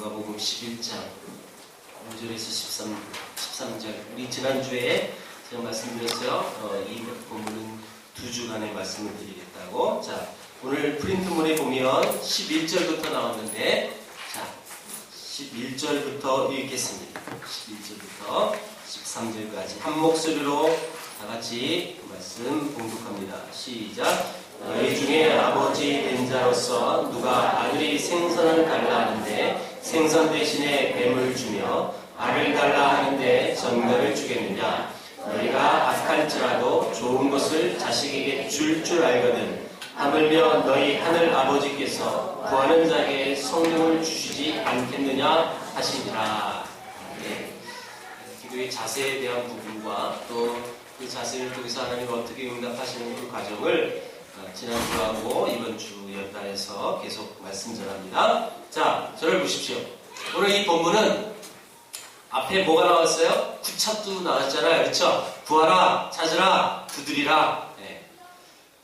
누가복음 11장 5절에서 13절. 우리 지난주에 제가 말씀드렸어요. 이 본문은 2주간의 말씀을 드리겠다고. 자, 오늘 프린트문에 보면 11절부터 나왔는데, 자, 11절부터 읽겠습니다. 11절부터 13절까지 한 목소리로 다 같이 그 말씀 봉독합니다. 시작. 너희 중에 아버지 된 자로서 누가 아들이 생선을 달라 하는데 생선 대신에 뱀을 주며 알을 달라 하는데 전갈을 주겠느냐? 너희가 악할지라도 좋은 것을 자식에게 줄 알거든. 하물며 너희 하늘 아버지께서 구하는 자에게 성령을 주시지 않겠느냐 하시니라. 네. 기도의 자세에 대한 부분과 또 그 자세를 통해서 하나님이 어떻게 응답하시는 그 과정을 지난주하고 이번주 연달아서 계속 말씀 전합니다. 자, 저를 보십시오. 오늘 이 본문은 앞에 뭐가 나왔어요? 구차도 나왔잖아요. 그렇죠? 구하라, 찾으라, 두드리라. 네.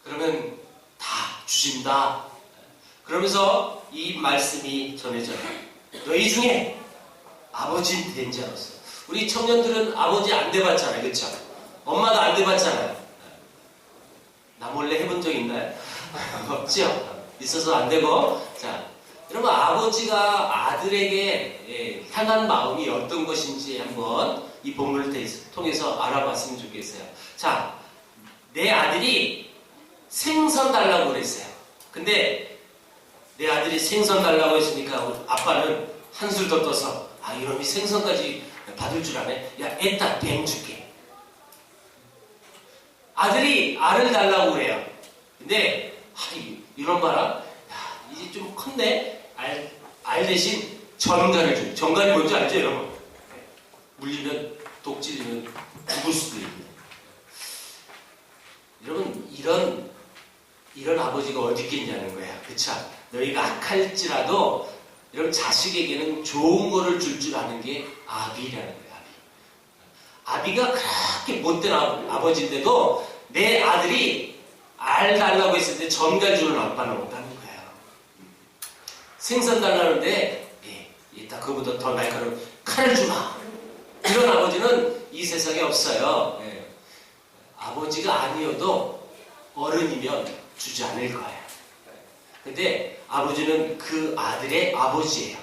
그러면 다 주신다. 그러면서 이 말씀이 전해져요. 너희 중에 아버지 된 자로서. 우리 청년들은 아버지 안 돼봤잖아요. 그렇죠? 엄마도 안 돼봤잖아요. 나 몰래 해본 적 있나요? 없죠? 있어서 안 되고. 자, 여러분, 아버지가 아들에게 향한 마음이 어떤 것인지 한번 이 본문을 통해서 알아봤으면 좋겠어요. 자, 내 아들이 생선 달라고 그랬어요. 근데 내 아들이 생선 달라고 했으니까 아빠는 한술 더 떠서, 아, 이놈이 생선까지 받을 줄 아네? 야, 애따 뱀 줄게. 아들이 알을 달라고 그래요. 근데 이런 봐라. 이제 좀 컸네. 알 대신 전갈을 줘. 전갈이 뭔지 알죠, 여러분? 물리면 독 찔리면 죽을 수도 있는. 여러분, 이런 아버지가 어디 있겠냐는 거야. 그쵸? 너희가 악할지라도 이런 자식에게는 좋은 거를 줄 아는 게 아비라는 거야. 아비가 그렇게 못된 아버지인데도 내 아들이 알 달라고 했을 때 전갈 주는 아빠는 없다는 거예요. 생선 달라는데 이따 그거보다 더 날카로운 칼을 주마. 이런 아버지는 이 세상에 없어요. 아버지가 아니어도 어른이면 주지 않을 거예요. 근데 아버지는 그 아들의 아버지예요.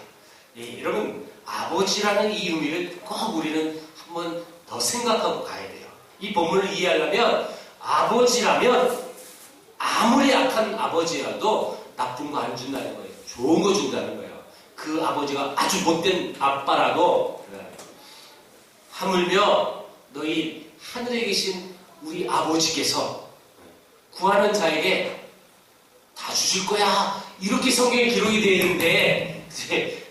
여러분, 아버지라는 이 의미를 꼭 우리는 한번 더 생각하고 가야 돼요. 이 본문을 이해하려면 아버지라면 아무리 악한 아버지라도 나쁜 거 안 준다는 거예요. 좋은 거 준다는 거예요. 그 아버지가 아주 못된 아빠라도 하물며 너희 하늘에 계신 우리 아버지께서 구하는 자에게 다 주실 거야. 이렇게 성경에 기록이 되어 있는데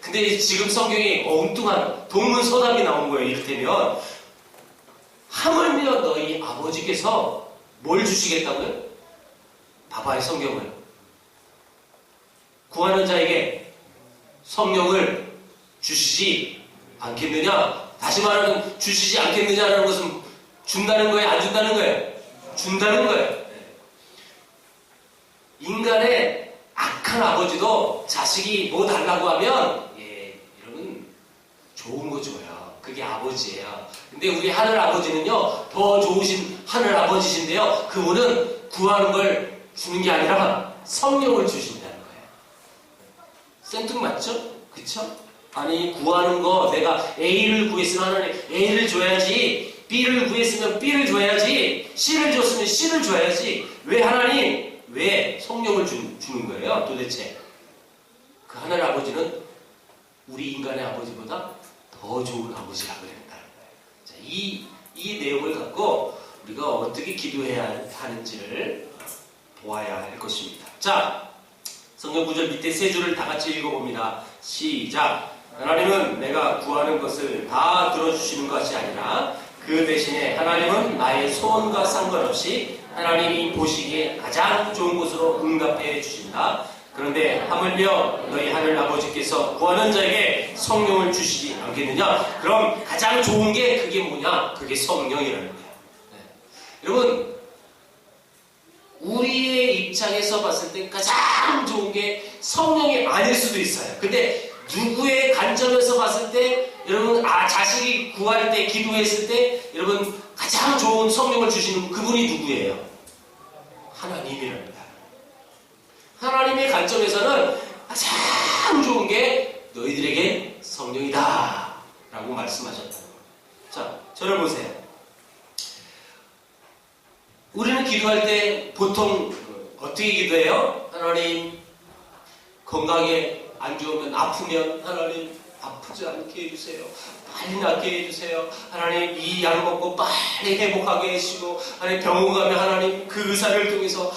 근데 지금 성경에 엉뚱한 동문서답이 나온 거예요. 이를테면 하물며 너희 아버지께서 뭘 주시겠다고요? 봐봐요, 성경을. 구하는 자에게 성령을 주시지 않겠느냐? 다시 말하면 주시지 않겠느냐라는 것은 준다는 거예요? 안 준다는 거예요? 준다는 거예요. 인간의 악한 아버지도 자식이 뭐 달라고 하면 여러분 좋은 거 줘요. 그게 아버지예요. 근데 우리 하늘 아버지는요, 더 좋으신 하늘 아버지신데요, 그분은 구하는 걸 주는 게 아니라 성령을 주신다는 거예요. 생뚱맞죠? 그쵸? 아니, 구하는 거, 내가 A를 구했으면 하나님 A를 줘야지, B를 구했으면 B를 줘야지, C를 줬으면 C를 줘야지, 왜 하나님, 왜 성령을 주는 거예요, 도대체? 그 하늘 아버지는 우리 인간의 아버지보다 더 좋은 아버지라고 그랬다는 거예요. 자, 이 내용을 갖고 우리가 어떻게 기도해야 하는지를 보아야 할 것입니다. 자, 성경 구절 밑에 세 줄을 다 같이 읽어봅니다. 시작. 하나님은 내가 구하는 것을 다 들어주시는 것이 아니라 그 대신에 하나님은 나의 소원과 상관없이 하나님이 보시기에 가장 좋은 곳으로 응답해 주신다. 그런데 하물며 너희 하늘 아버지께서 구하는 자에게 성령을 주시지 않겠느냐? 그럼 가장 좋은 게 그게 뭐냐? 그게 성령이라는 거예요. 여러분, 우리의 입장에서 봤을 때 가장 좋은 게 성령이 아닐 수도 있어요. 근데 누구의 간접 구할 때, 기도했을 때 여러분 가장 좋은 성령을 주시는 그분이 누구예요? 하나님이랍니다. 하나님의 관점에서는 가장 좋은 게 너희들에게 성령이다 라고 말씀하셨다는 거예요. 자, 저를 보세요. 우리는 기도할 때 보통 어떻게 기도해요? 하나님, 건강에 안 좋으면, 아프면 하나님 아프지 않게 해주세요. 빨리 낫게 해주세요. 하나님, 이 약 먹고 빨리 회복하게 해주시고, 하나님, 병원 가면 하나님 그 의사를 통해서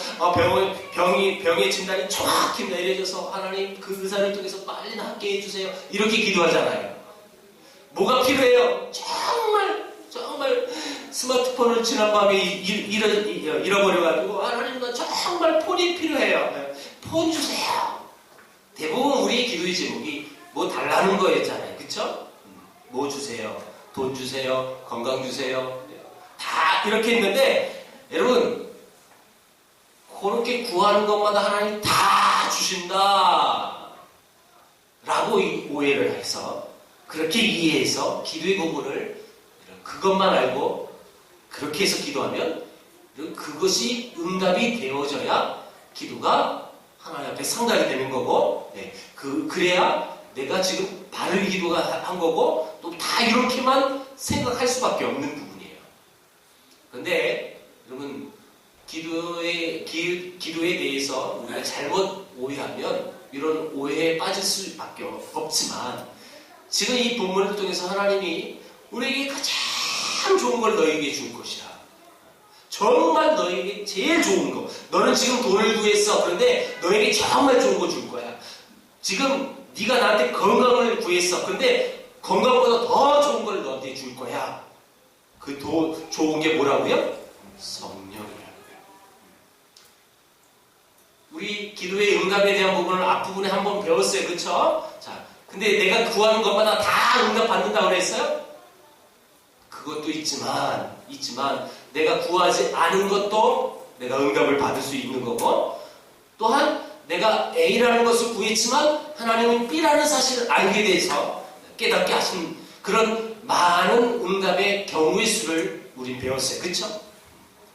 병의 진단이 정확히 내려져서 하나님 그 의사를 통해서 빨리 낫게 해주세요. 이렇게 기도하잖아요. 뭐가 필요해요? 정말 스마트폰을 지난밤에 잃어버려가지고 하나님, 나 정말 폰이 필요해요. 폰 주세요. 대부분 우리의 기도의 제목이 뭐 달라는 거였잖아요. 그쵸? 뭐 주세요? 돈 주세요? 건강 주세요? 다 이렇게 했는데 여러분, 그렇게 구하는 것마다 하나님 다 주신다 라고 오해를 해서, 그렇게 이해해서 기도의 부분을 그것만 알고 그렇게 해서 기도하면 그것이 응답이 되어져야 기도가 하나님 앞에 상달이 되는 거고, 그래야 내가 지금 바른 기도가 한 거고, 또 다 이렇게만 생각할 수밖에 없는 부분이에요. 그런데 여러분, 기도에 대해서 우리가 잘못 오해하면 이런 오해에 빠질 수밖에 없지만, 지금 이 본문을 통해서 하나님이 우리에게 가장 좋은 걸 너에게 줄 것이야. 정말 너에게 제일 좋은 거. 너는 지금 돈을 구했어. 그런데 너에게 정말 좋은 거 줄 거야. 지금 네가 나한테 건강을 구했어. 그런데 건강보다 더 좋은 걸 너한테 줄 거야. 그 더 좋은 게 뭐라고요? 성령이라고요. 우리 기도의 응답에 대한 부분을 앞부분에 한번 배웠어요. 그쵸? 자, 근데 내가 구하는 것마다 다 응답 받는다고 그랬어요? 그것도 있지만 내가 구하지 않은 것도 내가 응답을 받을 수 있는 거고, 또한 내가 A라는 것을 구했지만 하나님은 B라는 사실을 알게 돼서 깨닫게 하신 그런 많은 응답의 경우의 수를 우린 배웠어요. 그쵸?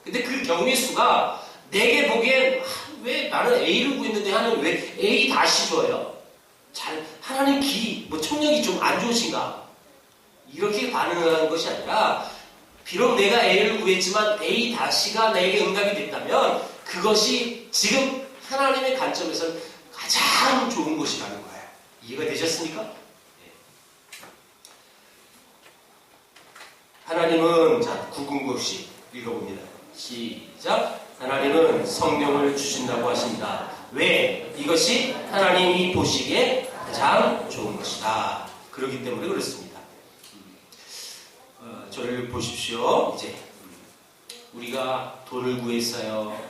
근데 그 경우의 수가 내게 보기엔 왜 나는 A를 구했는데 하나님 왜 A 다시 줘요? 하나님 청력이 좀 안 좋으신가? 이렇게 반응하는 것이 아니라, 비록 내가 A를 구했지만 A 다시가 나에게 응답이 됐다면 그것이 지금 하나님의 관점에서는 가장 좋은 것이라는 거예요. 이해가 되셨습니까? 네. 하나님은, 자, 999씩 읽어봅니다. 시작. 하나님은 성령을 주신다고 하신다. 왜? 이것이 하나님이 보시기에 가장 좋은 것이다. 그렇기 때문에 그렇습니다. 저를 보십시오. 이제 우리가 돈을 구했어요.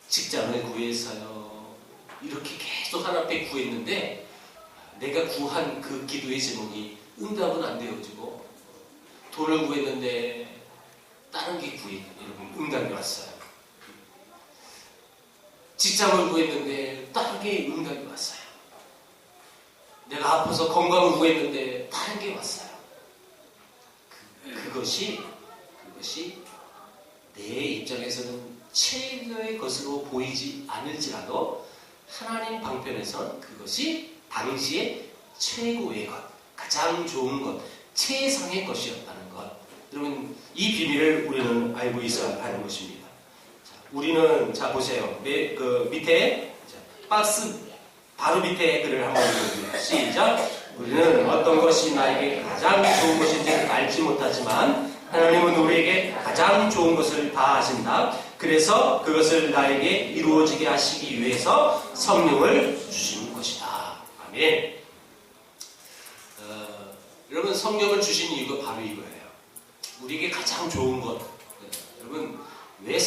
직장을 구했어요. 이렇게 계속 하나 앞에 구했는데 내가 구한 그 기도의 제목이 응답은 안 되어지고, 돈을 구했는데 다른 게 여러분 응답이 왔어요. 직장을 구했는데 다른 게 응답이 왔어요. 내가 아파서 건강을 구했는데 다른 게 왔어요. 그것이 내 입장에서는 최고의 것으로 보이지 않을지라도 하나님 방편에선 그것이 당시에 최고의 것, 가장 좋은 것, 최상의 것이었다는 것. 여러분, 이 비밀을 우리는 알고 있어야 하는 것입니다. 자, 우리는, 자, 보세요. 밑에, 박스 바로 밑에 글을 한번 읽어봅니다. 시작. 우리는 어떤 것이 나에게 가장 좋은 것인지 알지 못하지만 하나님은 우리에게 가장 좋은 것을 다 아신다. 그래서 그것을 나에게 이루어지게 하시기 위해서 성령을 주신 것이다. 아멘. 여러분, 성령을 주신 이유가 바로 이거예요. 우리에게 가장 좋은 것. 여러분, 왜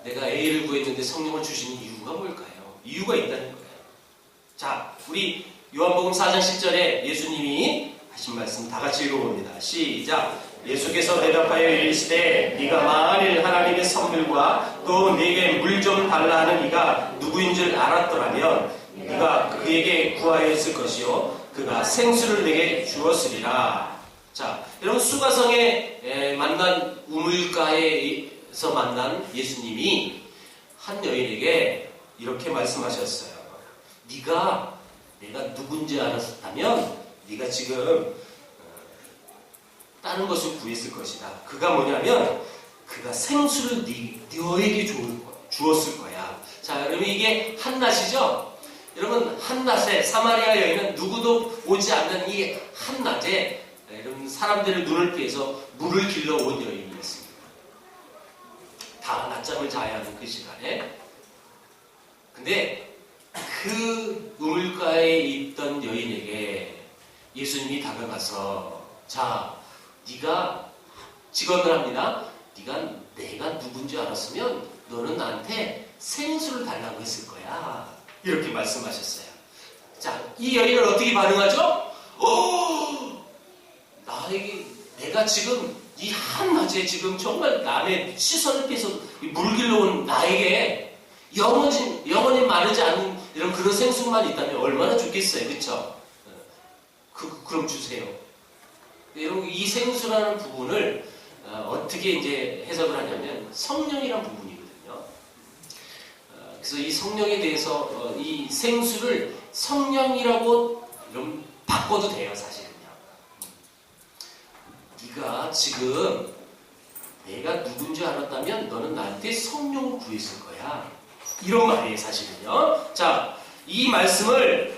내가 A를 구했는데 성령을 주시는 이유가 뭘까요? 이유가 있다는 거예요. 자, 우리 요한복음 4장 10절에 예수님이 하신 말씀 다 같이 읽어봅니다. 시작. 예수께서 대답하여 이르시되 네가 만일 하나님의 선물과 또 네게 물 좀 달라 하는 이가 누구인 줄 알았더라면 네가 그에게 구하였을 것이요 그가 생수를 내게 주었으리라. 자, 여러분 수가성에 만난 우물가에서 만난 예수님이 한 여인에게 이렇게 말씀하셨어요. 내가 누군지 알았다면 네가 지금 다른 것을 구했을 것이다. 그가 뭐냐면 그가 생수를 너에게 주었을 거야. 자, 여러분 이게 한낮이죠? 여러분 한낮에 사마리아 여인은 누구도 오지 않는 이 한낮에 여러분 사람들의 눈을 피해서 물을 길러 온 여인이었습니다. 다 낮잠을 자야 하는 그 시간에. 근데 그 우물가에 있던 여인에게 예수님이 다가가서 자, 네가 직언을 합니다. 내가 누군지 알았으면 너는 나한테 생수를 달라고 했을 거야. 이렇게 말씀하셨어요. 자, 이 여인은 어떻게 반응하죠? 내가 지금 이 한낮에 지금 정말 남의 시선을 피해서 물 길러온 나에게 영원히 마르지 않는 이런 그런 생수만 있다면 얼마나 좋겠어요. 그쵸? 그럼 주세요. 여러분, 이 생수라는 부분을 어떻게 이제 해석을 하냐면 성령이라는 부분이거든요. 그래서 이 성령에 대해서 이 생수를 성령이라고 좀 바꿔도 돼요, 사실은요. 네가 지금 내가 누군지 알았다면 너는 나한테 성령을 구했을 거야. 이런 말이에요, 사실은요. 자, 이 말씀을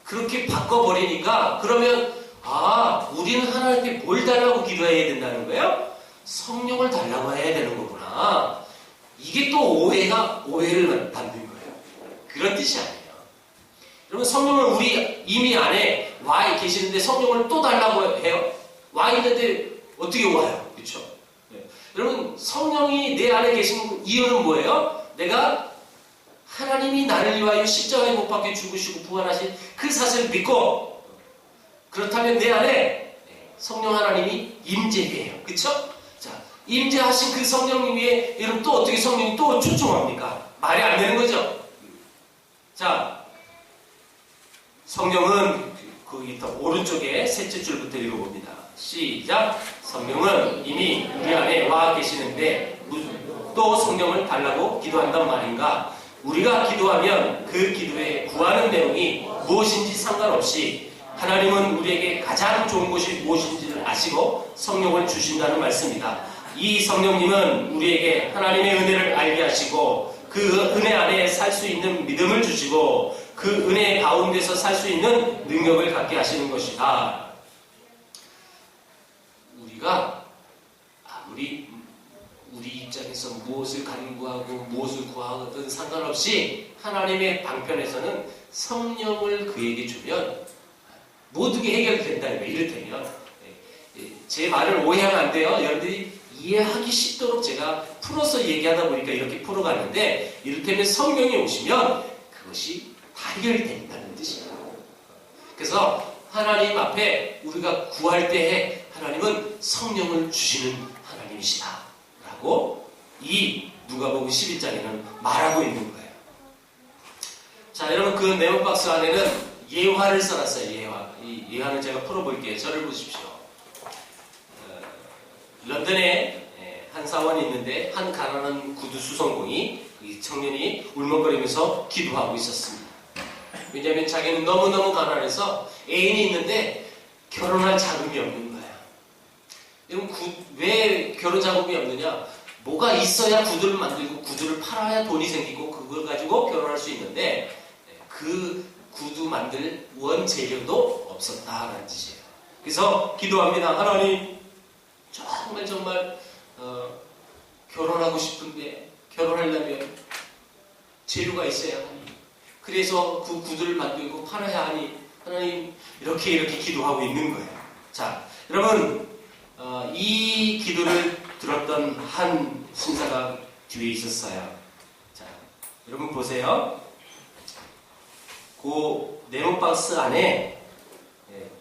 그렇게 바꿔버리니까 그러면 우리는 하나님께 뭘 달라고 기도해야 된다는 거예요? 성령을 달라고 해야 되는 거구나. 이게 또 오해를 받는 거예요. 그런 뜻이 아니에요. 여러분, 성령을 우리 이미 안에 와 계시는데 성령을 또 달라고 해요? 와 있는데 어떻게 와요? 그렇죠? 네. 여러분, 성령이 내 안에 계신 이유는 뭐예요? 내가 하나님이 나를 위하여 십자가에 못 박혀 죽으시고 부활하신 그 사실을 믿고 그렇다면 내 안에 성령 하나님이 임재해요. 그쵸? 자, 임재하신 그 성령님 위에 여러분 또 어떻게 성령이 또 초청합니까? 말이 안 되는 거죠? 자, 성령은 거기 오른쪽에 셋째 줄부터 읽어봅니다. 시작! 성령은 이미 우리 안에 와 계시는데 또 성령을 달라고 기도한단 말인가? 우리가 기도하면 그 기도에 구하는 내용이 무엇인지 상관없이 하나님은 우리에게 가장 좋은 것이 무엇인지를 아시고 성령을 주신다는 말씀이다. 이 성령님은 우리에게 하나님의 은혜를 알게 하시고 그 은혜 안에 살 수 있는 믿음을 주시고 그 은혜 가운데서 살 수 있는 능력을 갖게 하시는 것이다. 우리가 아무리 우리 입장에서 무엇을 간구하고 무엇을 구하든 상관없이 하나님의 방편에서는 성령을 그에게 주면 모든 게 해결된다는 거예요. 이를테면 제 말을 오해하면 안 돼요. 여러분들이 이해하기 쉽도록 제가 풀어서 얘기하다 보니까 이렇게 풀어가는데 이를테면 성령이 오시면 그것이 다 해결이 된다는 뜻이에요. 그래서 하나님 앞에 우리가 구할 때에 하나님은 성령을 주시는 하나님이시다 라고 이 누가복음 11장에는 말하고 있는 거예요. 자, 여러분 그 네모 박스 안에는 예화를 써놨어요. 이 예화를 제가 풀어볼게요. 저를 보십시오. 런던에 한 사원이 있는데 한 가난한 구두 수성공이 이 청년이 울먹거리면서 기도하고 있었습니다. 왜냐하면 자기는 너무너무 가난해서 애인이 있는데 결혼할 자금이 없는 거야. 여러분 왜 결혼 자금이 없느냐? 뭐가 있어야 구두를 만들고 구두를 팔아야 돈이 생기고 그걸 가지고 결혼할 수 있는데 그 구두 만들 원재료도 없었다라는 뜻이에요. 그래서 기도합니다. 하나님 정말 결혼하고 싶은데 결혼하려면 재료가 있어야 하니 그래서 그 구두를 만들고 팔아야 하니 하나님 이렇게 기도하고 있는 거예요. 자, 여러분 이 기도를 들었던 한 신사가 뒤에 있었어요. 자, 여러분 보세요. 그 네모박스 안에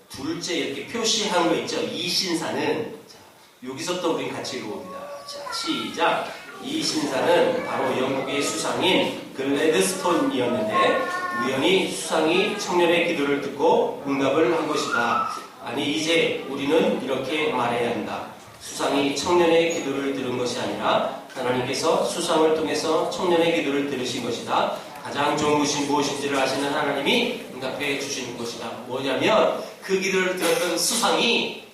둘째 이렇게 표시한 거 있죠. 이 신사는 자, 여기서부터 우린 같이 읽어봅니다. 자, 시작. 이 신사는 바로 영국의 수상인 글래드스톤이었는데 우연히 수상이 청년의 기도를 듣고 응답을 한 것이다. 아니 이제 우리는 이렇게 말해야 한다. 수상이 청년의 기도를 들은 것이 아니라 하나님께서 수상을 통해서 청년의 기도를 들으신 것이다. 가장 좋은 것이 무엇인지를 아시는 하나님이 응답해 주시는 것이다. 뭐냐면 그 기도를 들었던 수상이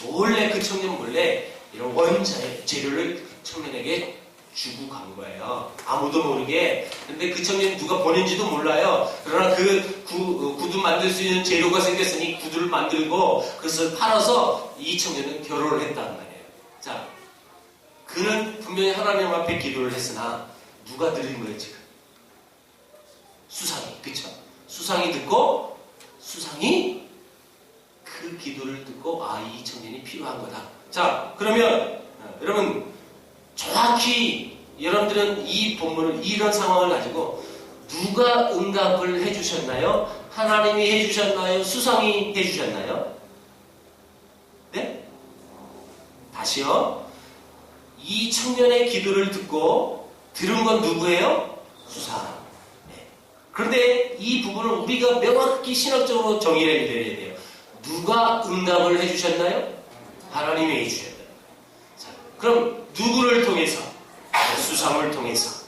몰래 그 청년 몰래 이런 원자의 재료를 청년에게 주고 간 거예요. 아무도 모르게. 근데 그 청년 누가 보낸지도 몰라요. 그러나 그 구두 만들 수 있는 재료가 생겼으니 구두를 만들고 그것을 팔아서 이 청년은 결혼을 했다는 말이에요. 자, 그는 분명히 하나님 앞에 기도를 했으나 누가 들은 거예요 지금? 수상이. 그쵸? 수상이 듣고 수상이 그 기도를 듣고 이 청년이 필요한 거다. 자, 그러면 여러분 정확히 여러분들은 이 본문을 이런 상황을 가지고 누가 응답을 해주셨나요? 하나님이 해주셨나요? 수상이 해주셨나요? 네? 다시요. 이 청년의 기도를 듣고 들은 건 누구예요? 수상. 네. 그런데 이 부분을 우리가 명확히 신학적으로 정의를 내려야 돼요. 누가 응답을 해주셨나요? 하나님이 해주셨나요? 자, 그럼 누구를 통해서? 수상을 통해서.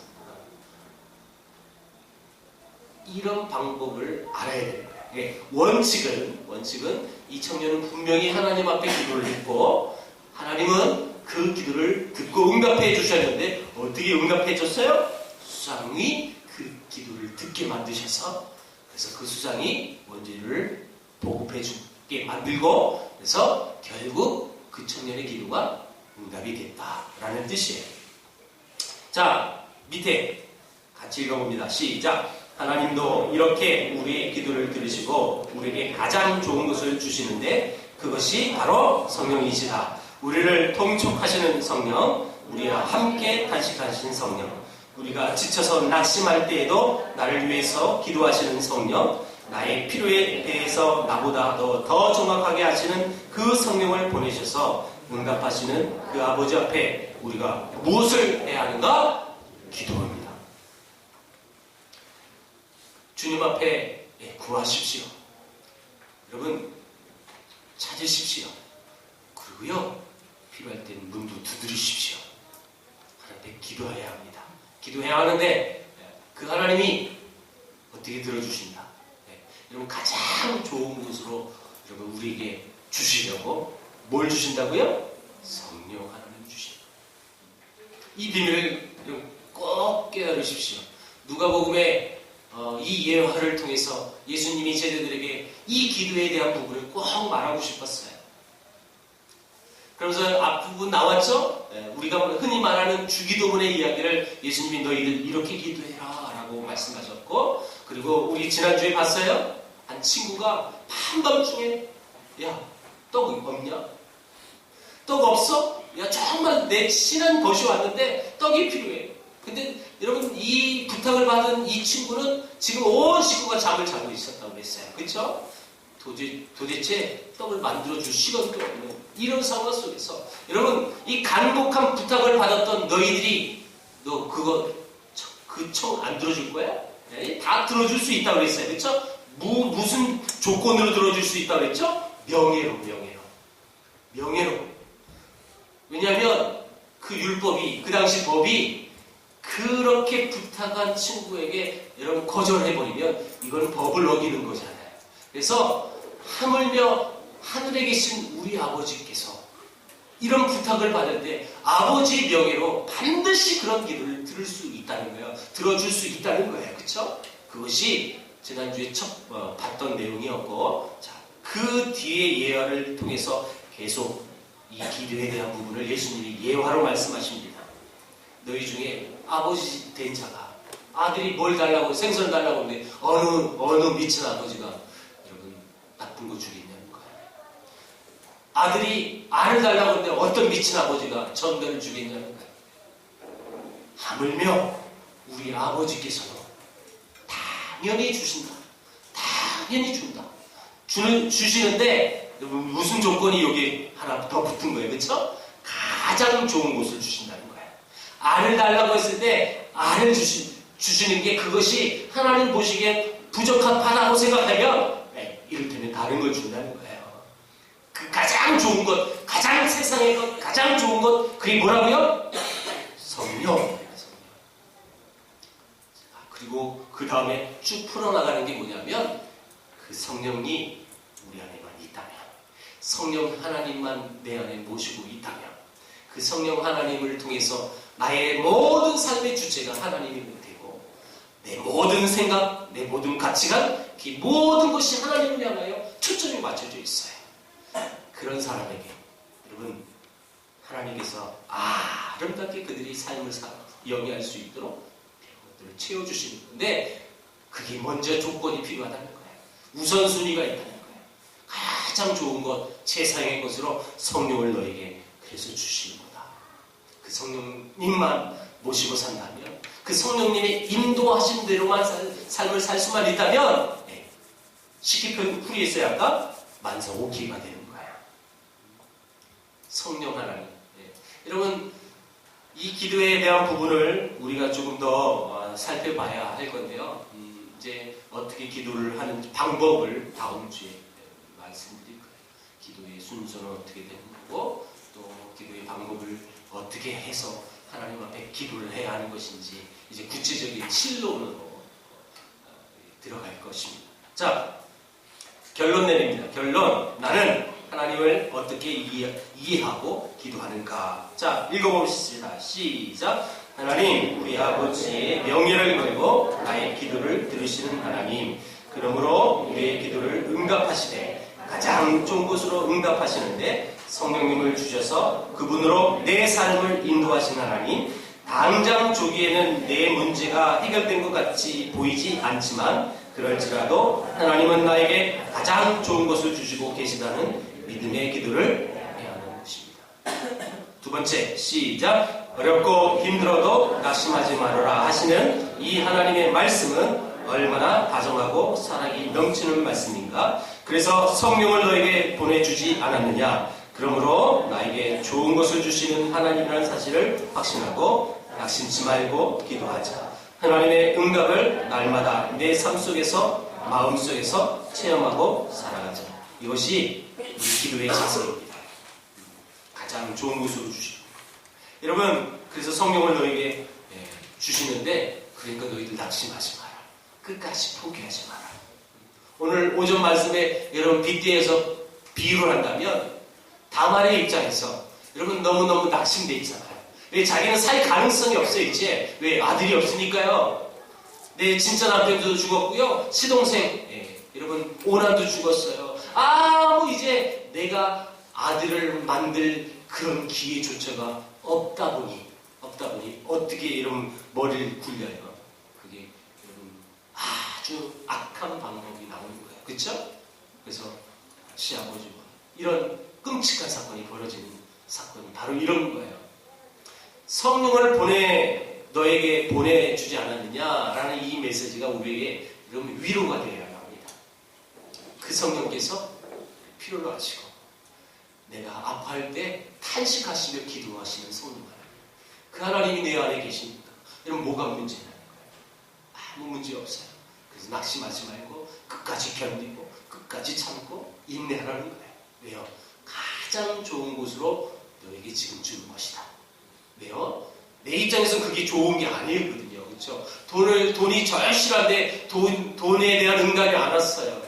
이런 방법을 알아야 되는 거예요. 원칙은 이 청년은 분명히 하나님 앞에 기도를 했고 하나님은 그 기도를 듣고 응답해 주셨는데 어떻게 응답해 줬어요? 수상이 그 기도를 듣게 만드셔서 그래서 그 수상이 원죄를 보급해 주게 만들고 그래서 결국 그 청년의 기도가 응답이 됐다라는 뜻이에요. 자, 밑에 같이 읽어봅니다. 시작. 하나님도 이렇게 우리의 기도를 들으시고 우리에게 가장 좋은 것을 주시는데 그것이 바로 성령이시다. 우리를 통촉하시는 성령, 우리와 함께 탄식하시는 성령, 우리가 지쳐서 낙심할 때에도 나를 위해서 기도하시는 성령, 나의 필요에 대해서 나보다 더 정확하게 하시는 그 성령을 보내셔서 응답하시는 그 아버지 앞에 우리가 무엇을 해야 하는가? 기도합니다. 주님 앞에 구하십시오. 여러분 찾으십시오. 그리고요 필요할 때는 문도 두드리십시오. 하나님께 기도해야 합니다. 기도해야 하는데 그 하나님이 어떻게 들어주신다. 여러분 가장 좋은 것으로 여러분 우리에게 주시려고 뭘 주신다고요? 성령 하나님 주신다. 이 비밀을 꼭 깨달으십시오. 누가복음에 이 예화를 통해서 예수님이 제자들에게 이 기도에 대한 부분을 꼭 말하고 싶었어요. 그러면서 앞부분 나왔죠? 우리가 흔히 말하는 주기도문의 이야기를 예수님이 너희들 이렇게 기도해라 라고 말씀하셨고 그리고 우리 지난주에 봤어요? 한 친구가 한밤중에 야, 떡 없냐? 떡 없어? 야, 정말 내 친한 것이 왔는데 떡이 필요해. 근데 여러분 이 부탁을 받은 이 친구는 지금 온 식구가 잠을 자고 있었다고 그랬어요. 그렇죠? 도대체 떡을 만들어줄 시간도 없는 이런 상황 속에서 여러분 이 간곡한 부탁을 받았던 너희들이 너 그거 그 청 안 들어줄 거야? 다 들어줄 수 있다고 그랬어요. 그렇죠? 무슨 조건으로 들어줄 수 있다고 그랬죠? 명예로. 왜냐하면 그 율법이 그 당시 법이 그렇게 부탁한 친구에게 여러분 거절해버리면 이건 법을 어기는 거잖아요. 그래서 하물며 하늘에 계신 우리 아버지께서 이런 부탁을 받을 때 아버지 명예로 반드시 그런 기도를 들을 수 있다는 거예요. 들어줄 수 있다는 거예요. 그렇죠? 그것이 지난주에 봤던 내용이었고 자, 그 뒤에 예화를 통해서 계속 이 기도에 대한 부분을 예수님이 예화로 말씀하십니다. 너희 중에 아버지 된 자가 아들이 뭘 달라고 생선을 달라고 하는데 어느 미친 아버지가 여러분 나쁜 거 주겠냐는 거예요. 아들이 알을 달라고 하는데 어떤 미친 아버지가 전배를 주겠냐는 거예요. 하물며 우리 아버지께서도 당연히 주신다. 당연히 준다. 주시는데 무슨 조건이 여기 하나 더 붙은 거예요. 그렇죠? 가장 좋은 것을 주신다는 거예요. 알을 달라고 했을 때 알을 주시는 게 그것이 하나님 보시기에 부적합하다고 생각하면 이를테면 다른 걸 준다는 거예요. 그 가장 좋은 것, 가장 세상의 것, 가장 좋은 것, 그게 뭐라고요? 성령. 그리고 그 다음에 쭉 풀어나가는 게 뭐냐면 그 성령이 우리 안에만 있다면, 성령 하나님만 내 안에 모시고 있다면, 그 성령 하나님을 통해서 나의 모든 삶의 주체가 하나님이 되고, 내 모든 생각, 내 모든 가치관, 그 모든 것이 하나님을 향하여 초점이 맞춰져 있어요. 그런 사람에게 여러분 하나님께서 아름답게 그들이 삶을 영위할 수 있도록 것들을 채워주시는 건데, 그게 먼저 조건이 필요하다는 거예요. 우선순위가 있다는 거예요. 가장 좋은 것, 최상의 것으로 성령을 너에게 그래서 주시는 거다. 그 성령님만 모시고 산다면, 그 성령님의 인도하신 대로만 삶을 살 수만 있다면, 쉽게 풀이했어요. 아까 만성오키가 되는 거예요. 성령 하나님. 여러분, 이 기도에 대한 부분을 우리가 조금 더 살펴봐야 할 건데요. 이제 어떻게 기도를 하는 방법을 다음 주에 말씀드릴 거예요. 기도의 순서는 어떻게 되는 거고, 또 기도의 방법을 어떻게 해서 하나님 앞에 기도를 해야 하는 것인지 이제 구체적인 실론으로 들어갈 것입니다. 자, 결론 내립니다. 결론. 나는 하나님을 어떻게 이해하고 기도하는가. 자, 읽어보겠습니다. 시작. 하나님, 우리 아버지의 명예를 걸고 나의 기도를 들으시는 하나님, 그러므로 우리의 기도를 응답하시되 가장 좋은 곳으로 응답하시는데 성령님을 주셔서 그분으로 내 삶을 인도하신 하나님, 당장 조기에는 내 문제가 해결된 것 같이 보이지 않지만 그럴지라도 하나님은 나에게 가장 좋은 것을 주시고 계시다는 믿음의 기도를 해야 하는 것입니다. 두 번째, 시작. 어렵고 힘들어도 낙심하지 말아라 하시는 이 하나님의 말씀은 얼마나 다정하고 사랑이 넘치는 말씀인가. 그래서 성령을 너에게 보내주지 않았느냐. 그러므로 나에게 좋은 것을 주시는 하나님이라는 사실을 확신하고 낙심치 말고 기도하자. 하나님의 응답을 날마다 내 삶 속에서, 마음 속에서 체험하고 살아가자. 이것이 우리 기도의 자세입니다. 가장 좋은 것으로 주시고. 여러분, 그래서 성령을 너에게 주시는데, 그러니까 너희들 낙심하지 마라. 끝까지 포기하지 마라. 오늘 오전 말씀에 여러분 빗대에서 비유를 한다면, 다말의 입장에서 여러분 너무너무 낙심돼 있잖아요. 왜? 자기는 살 가능성이 없어요. 이제 왜? 아들이 없으니까요. 내 진짜 남편도 죽었고요, 시동생 여러분 오난도 죽었어요. 이제 내가 아들을 만들 그런 기회조차가 없다 보니 어떻게 여러분 머리를 굴려요. 그게 여러분 아주 악한 방법이 나오는 거예요. 그렇죠? 그래서 시아버지와 이런 끔찍한 사건이 벌어지는 사건이 바로 이런 거예요. 성령을 너에게 보내주지 않았느냐라는 이 메시지가 우리에게 여러분 위로가 되어야 합니다. 그 성령께서 필요로 하시고 내가 아파할 때 탄식하시며 기도하시는 성령 하나님, 그 하나님이 내 안에 계십니다. 여러분 뭐가 문제냐는 거예요. 아무 문제 없어요. 그래서 낙심하지 말고 끝까지 견디고 끝까지 참고 인내하라는 거예요. 왜요? 가장 좋은 곳으로 너에게 지금 주는 것이다. 왜요? 내 입장에서는 그게 좋은 게 아니거든요. 그렇죠? 돈이 절실한데 돈에 대한 응답이 안 왔어요.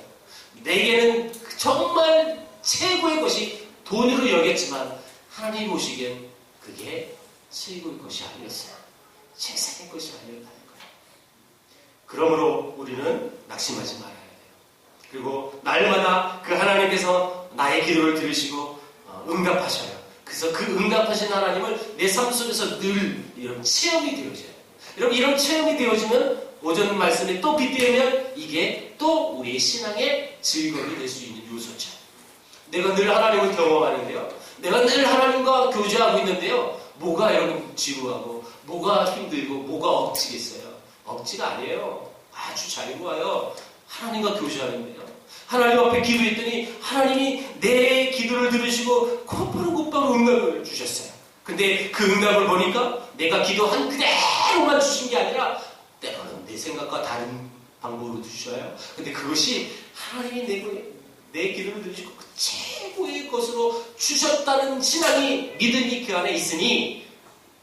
내게는 정말 최고의 것이 돈으로 여겼지만 하나님 보시기엔 그게 최고의 것이 아니었어요. 최상의 것이 아니었다는 거예요. 그러므로 우리는 낙심하지 말아야 돼요. 그리고 날마다 그 하나님께서 나의 기도를 들으시고 응답하셔요. 그래서 그 응답하신 하나님을 내 삶 속에서 늘 이런 체험이 되어져요. 여러분 이런 체험이 되어지면 오전 말씀에 또 빗대면 이게 또 우리의 신앙의 즐거움이 될 수 있는 요소죠. 내가 늘 하나님을 경험하는데요. 내가 늘 하나님과 교제하고 있는데요. 뭐가 여러분 지루하고 뭐가 힘들고 뭐가 억지겠어요. 억지가 아니에요. 아주 자유로워요. 하나님과 교제하는데요. 하나님 앞에 기도했더니 하나님이 내 기도를 들으시고 곧바로 응답을 주셨어요. 근데 그 응답을 보니까 내가 기도한 그대로만 주신 게 아니라 때로는 내 생각과 다른 방법으로 주셔요. 근데 그것이 하나님이 내 기도를 들으시고 그 최고의 것으로 주셨다는 신앙이, 믿음이 그 안에 있으니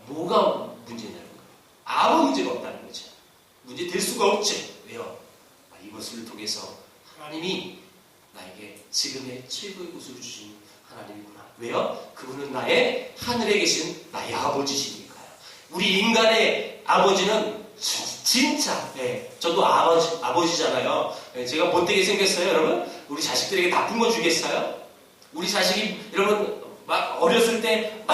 뭐가 문제냐는 거예요. 아무 문제가 없다는 거죠. 문제 될 수가 없지. 왜요? 이것을 통해서 하나님이 나에게 지금의 최고의 것을 주신 하나님이구나. 왜요? 그분은 나의 하늘에 계신 나의 아버지시니까요. 우리 인간의 아버지는 진짜, 저도 아버지잖아요. 제가 못되게 생겼어요, 여러분? 우리 자식들에게 나쁜 거 주겠어요? 우리 자식이, 여러분, 막 어렸을 때,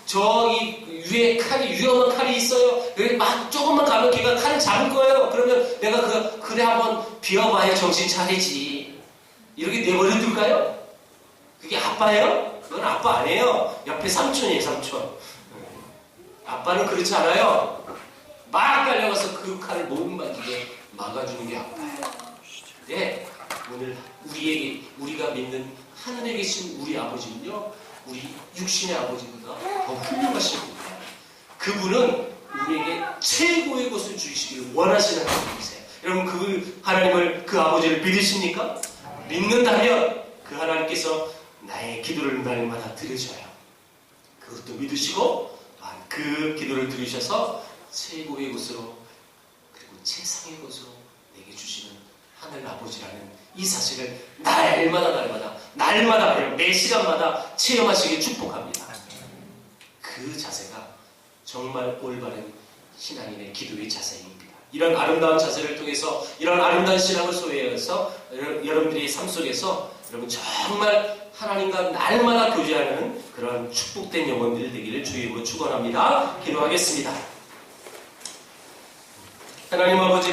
저기 위에 위험한 칼이 있어요. 여기 막 조금만 가면 걔가 칼을 잡을 거예요. 그러면 내가 그래 한번 비워봐야 정신 차리지. 이렇게 내버려 둘까요? 그게 아빠예요? 그건 아빠 아니에요. 옆에 삼촌이에요, 삼촌. 아빠는 그렇지 않아요. 막 달려가서 그 칼을 못 만지게 막아주는 게 아빠예요. 네, 오늘 우리가 믿는 하늘에 계신 우리 아버지는요, 우리 육신의 아버지보다 더 훌륭하신 분이에요. 그분은 우리에게 최고의 것을 주시기를 원하시는 하나님이세요. 여러분, 그 하나님을, 그 아버지를 믿으십니까? 믿는다면 그 하나님께서 나의 기도를 날마다 들으셔요. 그것도 믿으시고 그 기도를 들으셔서 최고의 것으로, 그리고 최상의 것으로 내게 주시는 하늘 아버지라는 이 사실을 날마다 매 시간마다 체험하시길 축복합니다. 그 자세가 정말 올바른 신앙인의 기도의 자세입니다. 이런 아름다운 자세를 통해서, 이런 아름다운 신앙을 소유해서 여러분들의 삶 속에서 여러분 정말 하나님과 날마다 교제하는 그런 축복된 영혼들 되기를 주의 이름으로 축원합니다. 기도하겠습니다. 하나님 아버지,